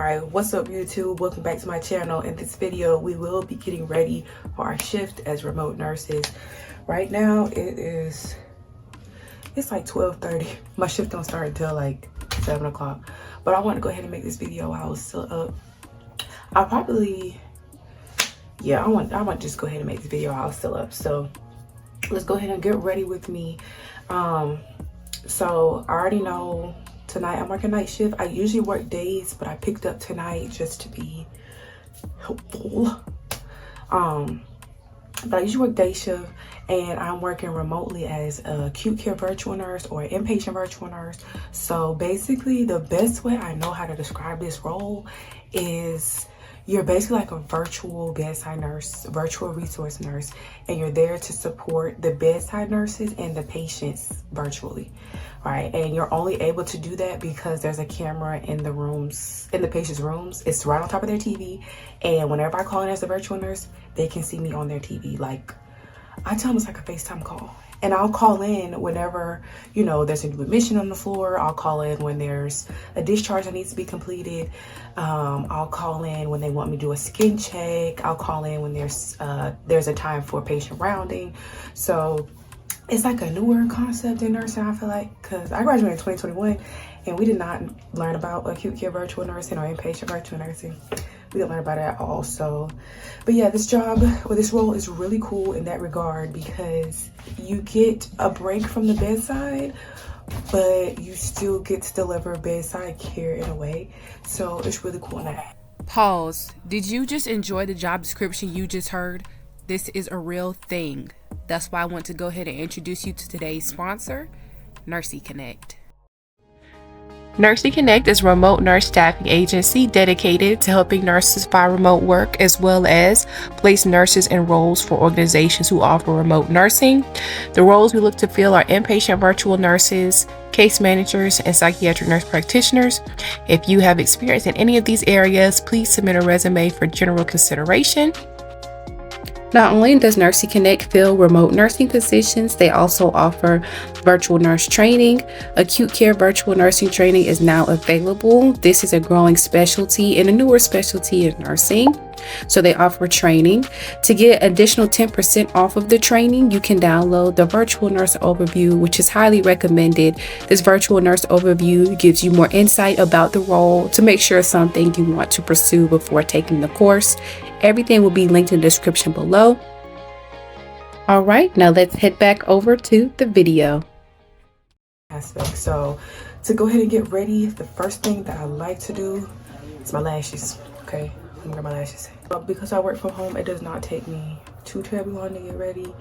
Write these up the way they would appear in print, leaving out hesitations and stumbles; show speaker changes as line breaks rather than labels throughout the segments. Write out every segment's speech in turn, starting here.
Alright, what's up YouTube? Welcome back to my channel. In this video, we will be getting ready for our shift as remote nurses. Right now, it's like 12:30. My shift don't start until like 7 o'clock. But I want to go ahead and make this video while I was still up. I want to just go ahead and make this video while I was still up. So let's go ahead and get ready with me. So I already know tonight I'm working night shift. I usually work days, but I picked up tonight just to be helpful. But I usually work day shift, and I'm working remotely as a acute care virtual nurse or an inpatient virtual nurse. So basically, the best way I know how to describe this role is you're basically like a virtual bedside nurse, virtual resource nurse, and you're there to support the bedside nurses and the patients virtually, right? And you're only able to do that because there's a camera in the rooms, in the patient's rooms. It's right on top of their TV, and whenever I call in as a virtual nurse, they can see me on their TV. Like, I tell them it's like a FaceTime call. And I'll call in whenever, you know, there's a new admission on the floor. I'll call in when there's a discharge that needs to be completed. I'll call in when they want me to do a skin check. I'll call in when there's a time for patient rounding. So it's like a newer concept in nursing, I feel like, because I graduated in 2021 and we did not learn about acute care virtual nursing or inpatient virtual nursing. We didn't learn about it at all. So, but yeah, this job or this role is really cool in that regard because you get a break from the bedside, but you still get to deliver bedside care in a way. So it's really cool in that.
Pause. Did you just enjoy the job description you just heard? This is a real thing. That's why I want to go ahead and introduce you to today's sponsor, Nursey Connect. Nursey Connect is a remote nurse staffing agency dedicated to helping nurses find remote work as well as place nurses in roles for organizations who offer remote nursing. The roles we look to fill are inpatient virtual nurses, case managers, and psychiatric nurse practitioners. If you have experience in any of these areas, please submit a resume for general consideration. Not only does Nursey Connect fill remote nursing positions, they also offer virtual nurse training. Acute care virtual nursing training is now available. This is a growing specialty and a newer specialty in nursing. So they offer training. To get additional 10% off of the training, you can download the Virtual Nurse Overview, which is highly recommended. This Virtual Nurse Overview gives you more insight about the role to make sure it's something you want to pursue before taking the course. Everything will be linked in the description below. All right, now let's head back over to the video.
So to go ahead and get ready, the first thing that I like to do is my lashes. Okay, I'm gonna get my lashes. But because I work from home, it does not take me too terribly long to get ready.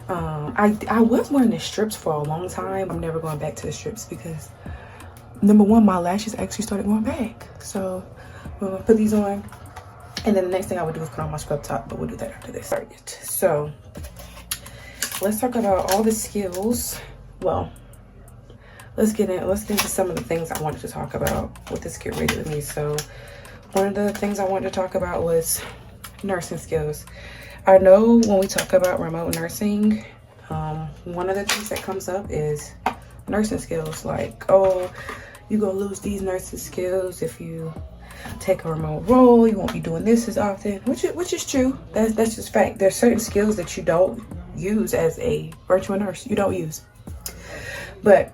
I was wearing the strips for a long time. I'm never going back to the strips because number one, my lashes actually started going back. So I'm gonna put these on. And then the next thing I would do is put on my scrub top, but we'll do that after this. So let's talk about all the skills. Well, let's get into some of the things I wanted to talk about with this Get Ready With Me. So one of the things I wanted to talk about was nursing skills. I know when we talk about remote nursing, one of the things that comes up is nursing skills. Like, oh, you're gonna lose these nursing skills if you take a remote role. You won't be doing this as often, which is true. That's just fact. There's certain skills that you don't use as a virtual nurse. You don't use. But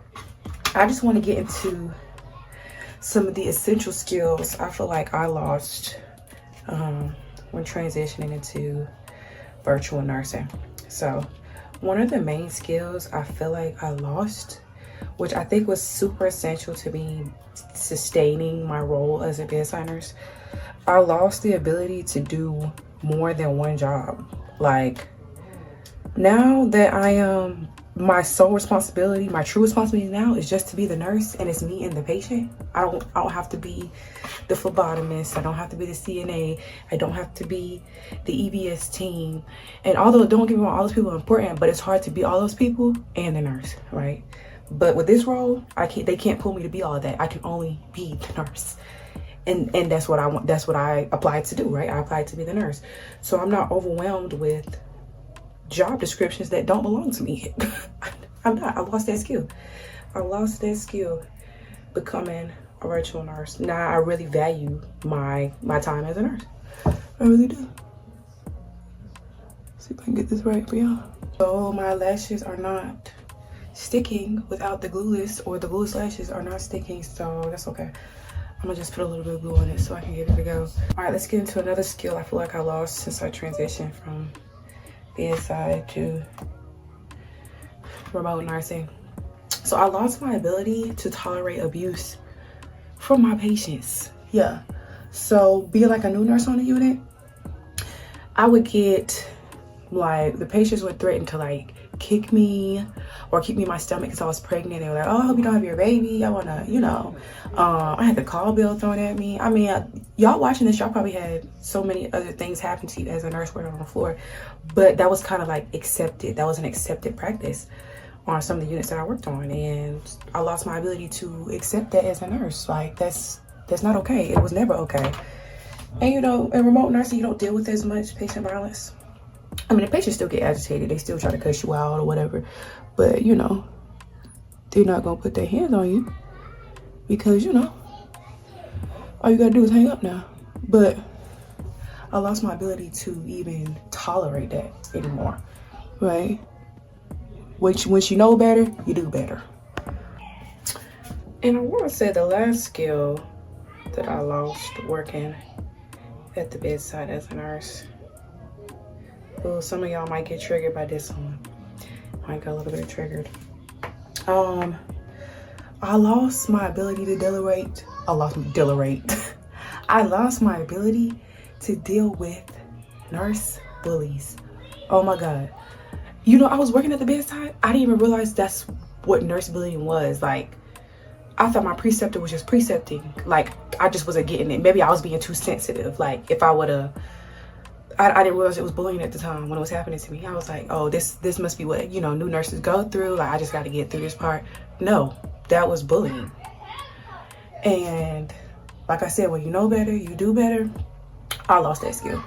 I just want to get into some of the essential skills I feel like I lost when transitioning into virtual nursing. So one of the main skills I feel like I lost, which I think was super essential to me sustaining my role as a bedside nurse, I lost the ability to do more than one job. Like, now that I am, my sole responsibility, my true responsibility now is just to be the nurse, and it's me and the patient. I don't have to be the phlebotomist. I don't have to be the CNA. I don't have to be the EBS team. And although, don't get me wrong, all those people are important, but it's hard to be all those people and the nurse, right? But with this role, they can't pull me to be all of that. I can only be the nurse. And that's what I want. That's what I applied to do, right? I applied to be the nurse. So I'm not overwhelmed with job descriptions that don't belong to me. I'm not. I lost that skill. I lost that skill becoming a virtual nurse. Now I really value my time as a nurse. I really do. See if I can get this right for y'all. So my lashes are not sticking without the glueless, or the glueless lashes are not sticking, so that's okay. I'm gonna just put a little bit of glue on it so I can get it to go. All right, let's get into another skill I feel like I lost since I transitioned from bedside to remote nursing. So I lost my ability to tolerate abuse from my patients. Yeah. So being like a new nurse on the unit, I would get like, the patients would threaten to like kick me or keep me in my stomach because I was pregnant. They were like, oh, I hope you don't have your baby. I wanna, you know, I had the call bill thrown at me. I mean, y'all watching this, y'all probably had so many other things happen to you as a nurse working on the floor, but that was kind of like accepted. That was an accepted practice on some of the units that I worked on, and I lost my ability to accept that as a nurse. Like, that's not okay. It was never okay. And you know, in remote nursing, you don't deal with as much patient violence. I mean, the patients still get agitated. They still try to cuss you out or whatever. But, you know, they're not going to put their hands on you because, you know, all you got to do is hang up now. But I lost my ability to even tolerate that anymore, right? Once you know better, you do better. And I want to say the last skill that I lost working at the bedside as a nurse. Well, some of y'all might get triggered by this one. Might get a little bit triggered. I lost my ability to delegate. I lost my ability to deal with nurse bullies. Oh my God. You know, I was working at the bedside. I didn't even realize that's what nurse bullying was. Like, I thought my preceptor was just precepting. Like, I just wasn't getting it. Maybe I was being too sensitive. Like, if I would have, I didn't realize it was bullying at the time when it was happening to me. I was like, oh, this must be what, you know, new nurses go through. Like, I just got to get through this part. No, that was bullying. And like I said, when you know better, you do better. I lost that skill.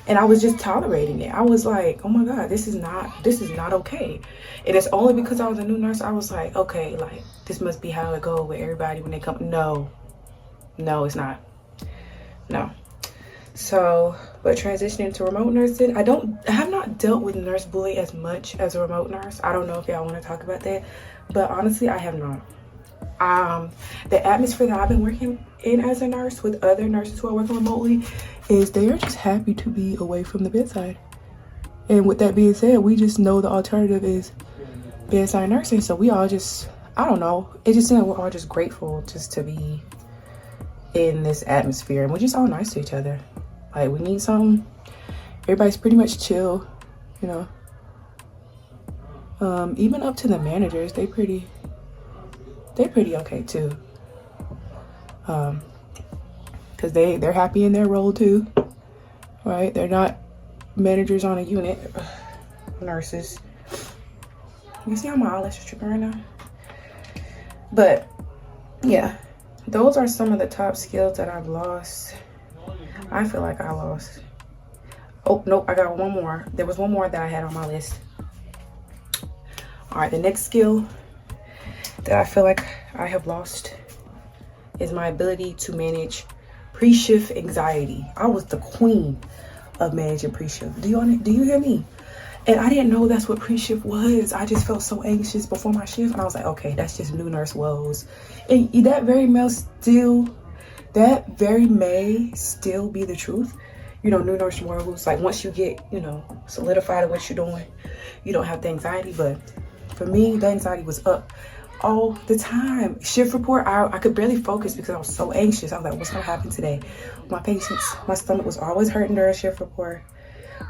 And I was just tolerating it. I was like, oh my God, this is not okay. And it's only because I was a new nurse, I was like, okay, like, this must be how it go with everybody when they come. No, it's not. No. So, but transitioning to remote nursing, I have not dealt with nurse bully as much as a remote nurse. I don't know if y'all want to talk about that, but honestly, I have not. The atmosphere that I've been working in as a nurse with other nurses who are working remotely is they are just happy to be away from the bedside. And with that being said, we just know the alternative is bedside nursing. So we all just, I don't know, it just seems like we're all just grateful just to be in this atmosphere, and we're just all nice to each other. Like, we need something, everybody's pretty much chill, you know. Even up to the managers, they're pretty okay too. Because they're happy in their role too, right? They're not managers on a unit, nurses. You see how my eyelash is tripping right now? But yeah, those are some of the top skills that I've lost. I feel like I lost. Oh, nope, I got one more. There was one more that I had on my list. All right, the next skill that I feel like I have lost is my ability to manage pre-shift anxiety. I was the queen of managing pre-shift. Do you hear me? And I didn't know that's what pre-shift was. I just felt so anxious before my shift, and I was like, okay, that's just new nurse woes. And that very may still be the truth. You know, new nurse woes, like, once you get, you know, solidified in what you're doing, you don't have the anxiety. But for me, the anxiety was up all the time. Shift report, I could barely focus because I was so anxious. I was like, what's gonna happen today? My patients, my stomach was always hurting during shift report.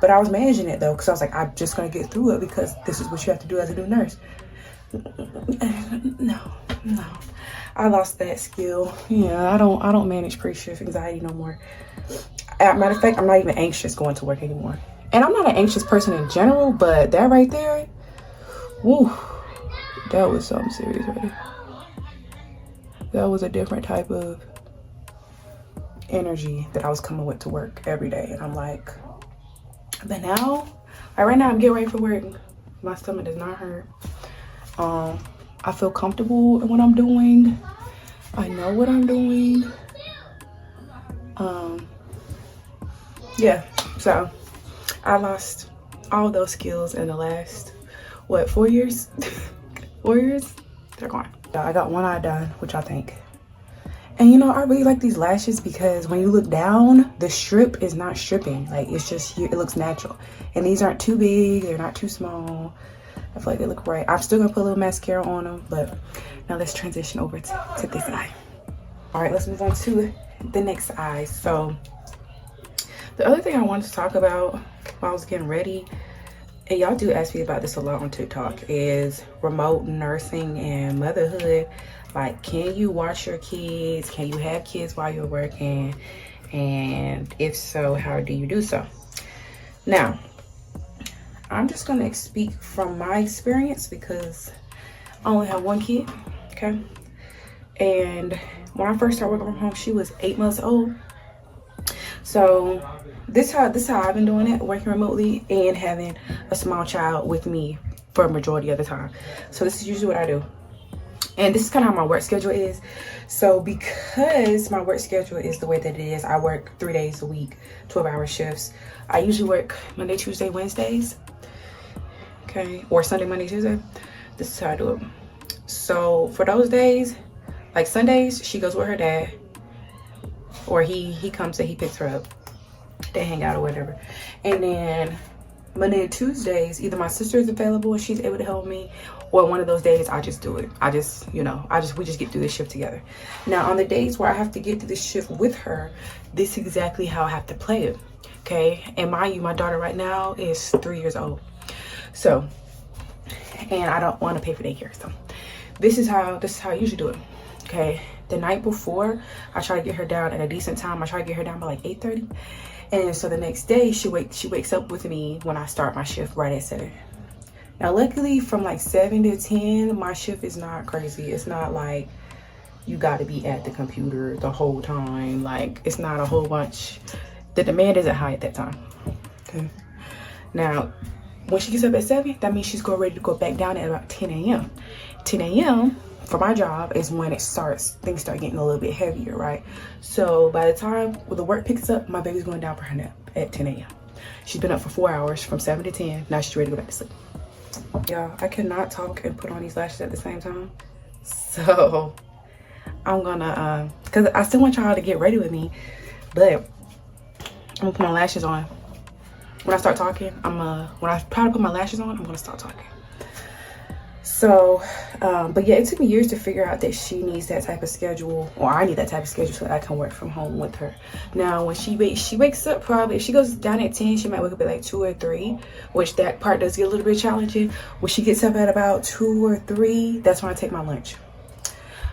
But I was managing it though, because I was like, I'm just gonna get through it because this is what you have to do as a new nurse. No. I lost that skill. Yeah, I don't manage pre-shift anxiety no more. Matter of fact, I'm not even anxious going to work anymore. And I'm not an anxious person in general, but that right there, woo, that was something serious right there. That was a different type of energy that I was coming with to work every day. And I'm like, but now, like right now, I'm getting ready for work. My stomach does not hurt. I feel comfortable in what I'm doing. I know what I'm doing. Yeah, so I lost all those skills in the last, what, 4 years? 4 years? They're gone. I got one eye done, which I think. And you know, I really like these lashes because when you look down, the strip is not stripping. Like, it's just, it looks natural. And these aren't too big, they're not too small. I feel like they look right. I'm still gonna put a little mascara on them, but now let's transition over to this eye. All right, let's move on to the next eye. So the other thing I wanted to talk about while I was getting ready, and y'all do ask me about this a lot on TikTok, is remote nursing and motherhood. Like, can you watch your kids? Can you have kids while you're working? And if so, how do you do so? Now, I'm just gonna speak from my experience because I only have one kid, okay? And when I first started working from home, she was 8 months old. So this how I've been doing it, working remotely and having a small child with me for a majority of the time. So this is usually what I do. And this is kind of how my work schedule is. So because my work schedule is the way that it is, I work 3 days a week, 12-hour shifts. I usually work Monday, Tuesday, Wednesdays. Okay, or Sunday, Monday, Tuesday. This is how I do it. So for those days, like Sundays, she goes with her dad, or he comes and he picks her up. They hang out or whatever. And then Monday and Tuesdays, either my sister is available and she's able to help me, or one of those days I just do it. We just get through this shift together. Now on the days where I have to get through this shift with her, this is exactly how I have to play it. Okay, and mind you, my daughter right now is 3 years old. So, and I don't want to pay for daycare. So this is how I usually do it. Okay, the night before, I try to get her down at a decent time. I try to get her down by like 8:30. And so the next day she wakes up with me when I start my shift right at 7. Now luckily from like 7 to 10, my shift is not crazy. It's not like you got to be at the computer the whole time. Like, it's not a whole bunch. The demand isn't high at that time. Okay, now when she gets up at 7, that means she's ready to go back down at about 10 a.m. 10 a.m. for my job is when things start getting a little bit heavier, right? So by the time when the work picks up, my baby's going down for her nap at 10 a.m. She's been up for 4 hours from 7 to 10. Now she's ready to go back to sleep. Y'all, I cannot talk and put on these lashes at the same time. So I'm gonna, cause I still want y'all to get ready with me, but I'm gonna put my lashes on. When I start talking, when I try to put my lashes on, I'm gonna start talking. So, but yeah, it took me years to figure out that she needs that type of schedule, or I need that type of schedule so that I can work from home with her. Now, when she wakes up, probably, if she goes down at 10, she might wake up at like 2 or 3, which that part does get a little bit challenging. When she gets up at about 2 or 3, that's when I take my lunch.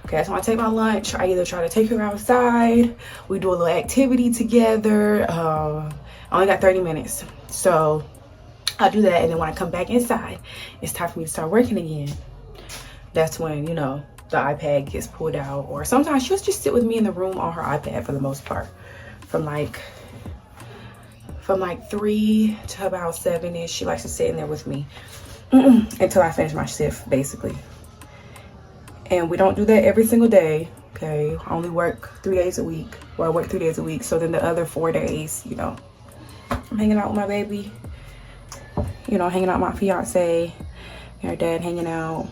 Okay, that's when I take my lunch. I either try to take her outside, we do a little activity together. I only got 30 minutes. So I'll do that, and then when I come back inside, it's time for me to start working again. That's when, you know, the iPad gets pulled out, or sometimes she'll just sit with me in the room on her iPad for the most part, from like 3 to about 7ish. She likes to sit in there with me until I finish my shift, basically. And we don't do that every single day. Okay, I only work 3 days a week, or I work 3 days a week. So then the other 4 days, you know, I'm hanging out with my baby, you know, hanging out with my fiance and her dad, hanging out,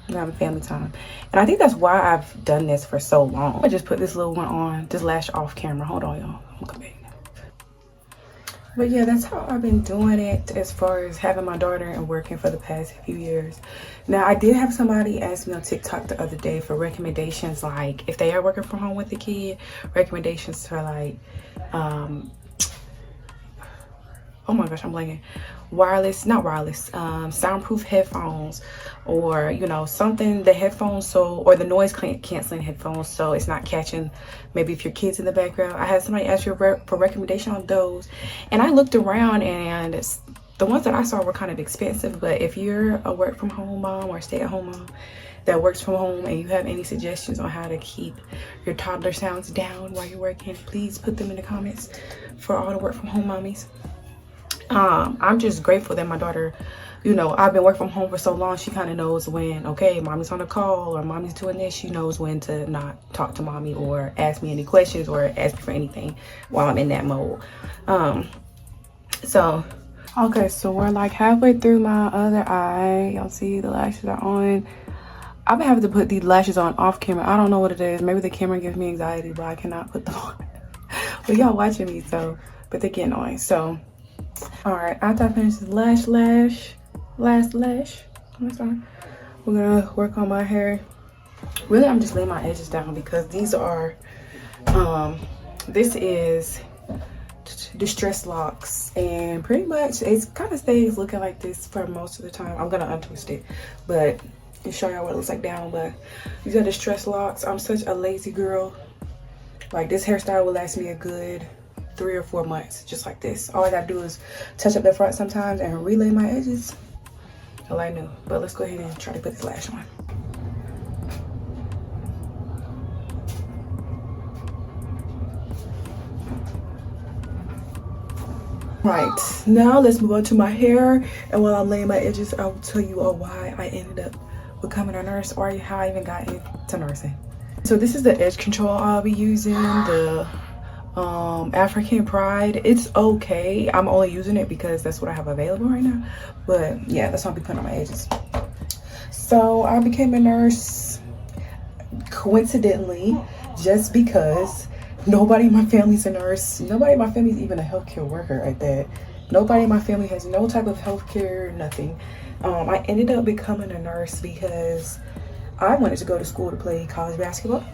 having family time. And I think that's why I've done this for so long. I just put this little one on, this lash off camera. Hold on, y'all. I'm coming back. But yeah, that's how I've been doing it as far as having my daughter and working for the past few years. Now, I did have somebody ask me on TikTok the other day for recommendations, like if they are working from home with the kid, recommendations for like, oh my gosh, I'm blanking. Soundproof headphones, or, you know, something, the headphones, or the noise canceling headphones, so it's not catching maybe if your kid's in the background. I had somebody ask you for recommendation on those, and I looked around, and the ones that I saw were kind of expensive. But if you're a work from home mom or stay at home mom that works from home, and you have any suggestions on how to keep your toddler sounds down while you're working, please put them in the comments for all the work from home mommies. I'm just grateful that my daughter, you know, I've been working from home for so long, she kind of knows when, okay, mommy's on a call or mommy's doing this. She knows when to not talk to mommy or ask me any questions or ask me for anything while I'm in that mode. So okay, so we're like halfway through my other eye. Y'all see the lashes are on. I've been having to put these lashes on off camera. I don't know what it is. Maybe the camera gives me anxiety, but I cannot put them on. But y'all watching me, so, but they get annoying. So all right, after I finish this last lash, I'm sorry, we're gonna work on my hair. Really, I'm just laying my edges down because these are this is distress locks, and pretty much it kind of stays looking like this for most of the time. I'm gonna untwist it, but to show y'all what it looks like down. But these are distress locks. I'm such a lazy girl. Like, this hairstyle will last me a good 3 or 4 months, just like this. All I gotta do is touch up the front sometimes and relay my edges. All I knew. But let's go ahead and try to put this lash on. Right, now let's move on to my hair. And while I'm laying my edges, I'll tell you all why I ended up becoming a nurse, or how I even got into nursing. So this is the edge control I'll be using, the African Pride. It's okay. I'm only using it because that's what I have available right now. But yeah, that's what I'll be putting on my edges. So I became a nurse coincidentally, just because nobody in my family's a nurse. Nobody in my family is even a healthcare worker at that. Nobody in my family has no type of healthcare, nothing. I ended up becoming a nurse because I wanted to go to school to play college basketball.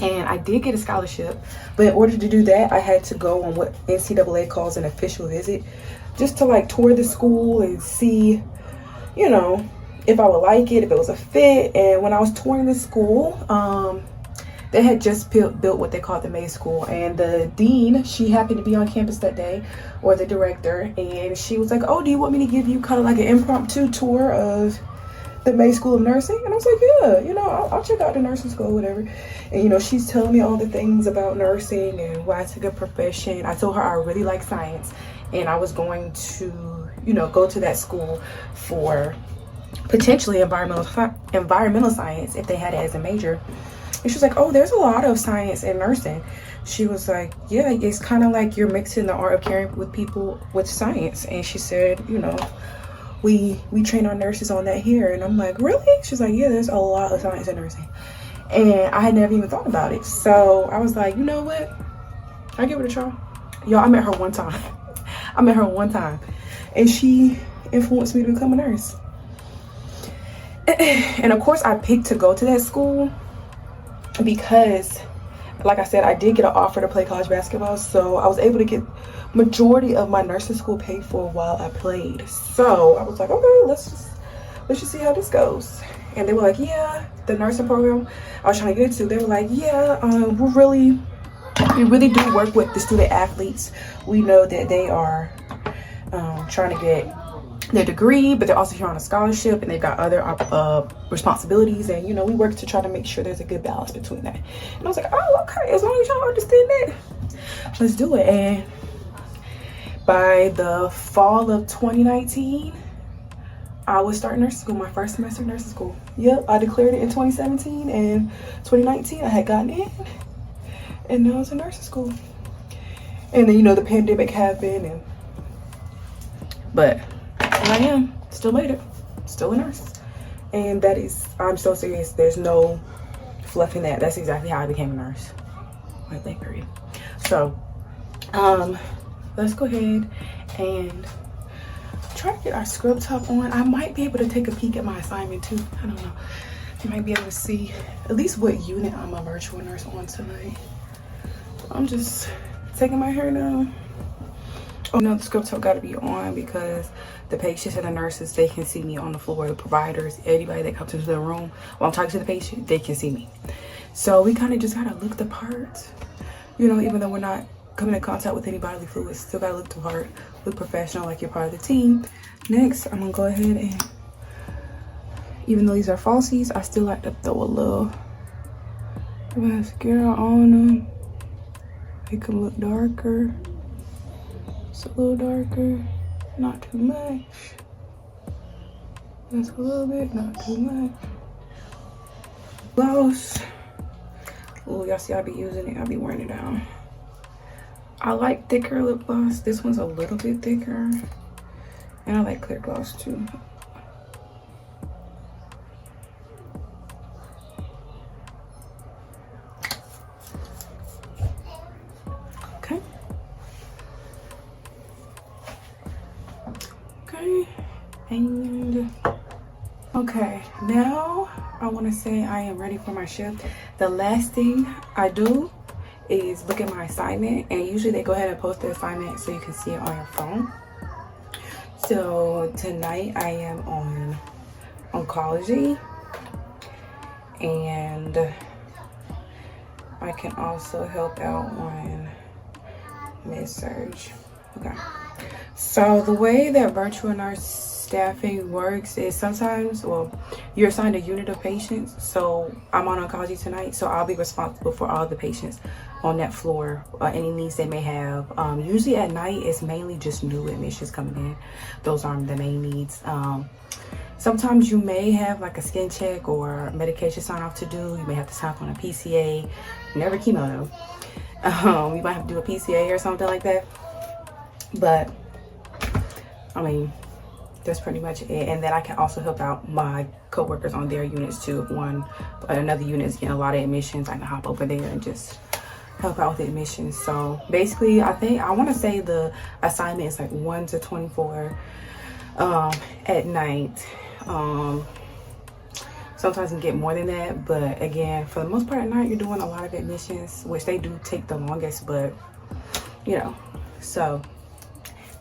And I did get a scholarship, but in order to do that, I had to go on what NCAA calls an official visit, just to like tour the school and see, you know, if I would like it, if it was a fit. And when I was touring the school, they had just built what they called the May School, and the dean, she happened to be on campus that day, or the director, and she was like, oh, do you want me to give you kind of like an impromptu tour of the May School of Nursing? And I was like, yeah, you know, I'll check out the nursing school, whatever. And you know, she's telling me all the things about nursing and why it's a good profession. I told her I really like science, and I was going to, you know, go to that school for potentially environmental science if they had it as a major. And she was like, oh, there's a lot of science in nursing. She was like, yeah, it's kind of like you're mixing the art of caring with people with science. And she said, you know, we train our nurses on that here. And I'm like, really? She's like, yeah, there's a lot of science in nursing. And I had never even thought about it. So I was like, you know what? I'll give it a try. Y'all, I met her one time. And she influenced me to become a nurse. And of course, I picked to go to that school because, like I said, I did get an offer to play college basketball, so I was able to get majority of my nursing school paid for while I played. So I was like, okay, let's just see how this goes. And they were like, yeah, the nursing program I was trying to get into, they were like, yeah, we really do work with the student athletes. We know that they are trying to get their degree, but they're also here on a scholarship, and they've got other responsibilities, and you know, we work to try to make sure there's a good balance between that. And I was like, oh, okay, as long as y'all understand that, let's do it. And by the fall of 2019, I was starting nursing school, my first semester of nursing school. Yep, I declared it in 2017, and 2019 I had gotten in, and now I was in nursing school. And then, you know, the pandemic happened, but here I am, still made it, still a nurse. And that is, I'm so serious, there's no fluffing that. That's exactly how I became a nurse. Right, like, period. So, let's go ahead and try to get our scrub top on. I might be able to take a peek at my assignment too. I don't know. You might be able to see at least what unit I'm a virtual nurse on tonight. I'm just taking my hair down. Oh no, the scrub top got to be on because the patients and the nurses, they can see me on the floor. The providers, anybody that comes into the room while I'm talking to the patient, they can see me. So we kind of just gotta look the part, you know, even though we're not coming in contact with any bodily fluids, still gotta look the part, look professional, like you're part of the team. Next, I'm gonna go ahead and, even though these are falsies, I still like to throw a little mascara on them. Make them look darker. It's a little darker, not too much. Just a little bit, not too much. Gloss. Oh, y'all see I be using it, I be wearing it down. I like thicker lip gloss. This one's a little bit thicker. And I like clear gloss too. Okay. Okay. And okay, now I want to say I am ready for my shift. The last thing I do is look at my assignment, and usually they go ahead and post the assignment so you can see it on your phone. So tonight I am on oncology, and I can also help out on med-surg. Okay. So the way that virtual nurse staffing works is sometimes, well, you're assigned a unit of patients. So I'm on oncology tonight, so I'll be responsible for all the patients on that floor, any needs they may have. Usually at night, it's mainly just new admissions coming in. Those are the main needs. Sometimes you may have like a skin check or medication sign off to do. You may have to sign off on a PCA. Never chemo though. You might have to do a PCA or something like that. But I mean, that's pretty much it. And then I can also help out my coworkers on their units too. If another unit is getting a lot of admissions, I can hop over there and just help out with the admissions. So basically, I want to say the assignment is like 1 to 24 at night. Sometimes you can get more than that, but again, for the most part at night, you're doing a lot of admissions, which they do take the longest, but you know, so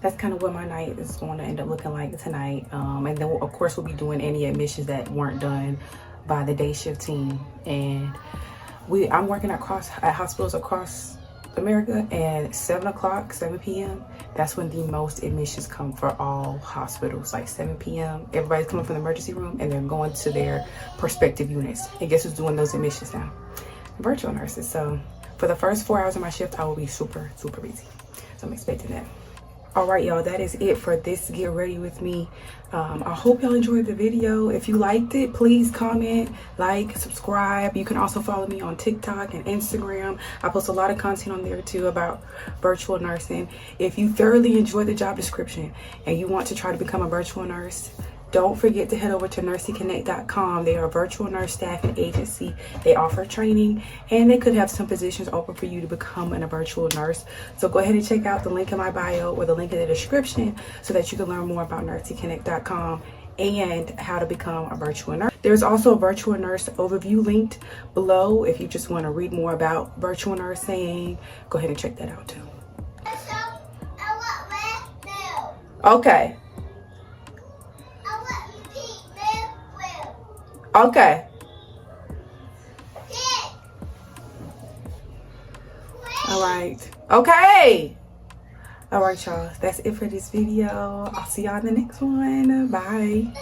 that's kind of what my night is going to end up looking like tonight. And then of course we'll be doing any admissions that weren't done by the day shift team. And I'm working at hospitals across America, and 7 p.m. that's when the most admissions come for all hospitals. Like 7 p.m. everybody's coming from the emergency room and they're going to their prospective units. And guess who's doing those admissions now? Virtual nurses. So for the first 4 hours of my shift, I will be super busy. So I'm expecting that. All right, y'all, that is it for this Get Ready With Me. I hope y'all enjoyed the video. If you liked it, please comment, like, subscribe. You can also follow me on TikTok and Instagram. I post a lot of content on there too about virtual nursing. If you thoroughly enjoyed the job description and you want to try to become a virtual nurse, don't forget to head over to nurseyconnect.com. They are a virtual nurse staffing agency. They offer training, and they could have some positions open for you to become a virtual nurse. So go ahead and check out the link in my bio or the link in the description so that you can learn more about nurseyconnect.com and how to become a virtual nurse. There's also a virtual nurse overview linked below if you just want to read more about virtual nursing. Go ahead and check that out too. Okay. Okay. All right. Okay. All right, y'all. That's it for this video. I'll see y'all in the next one. Bye.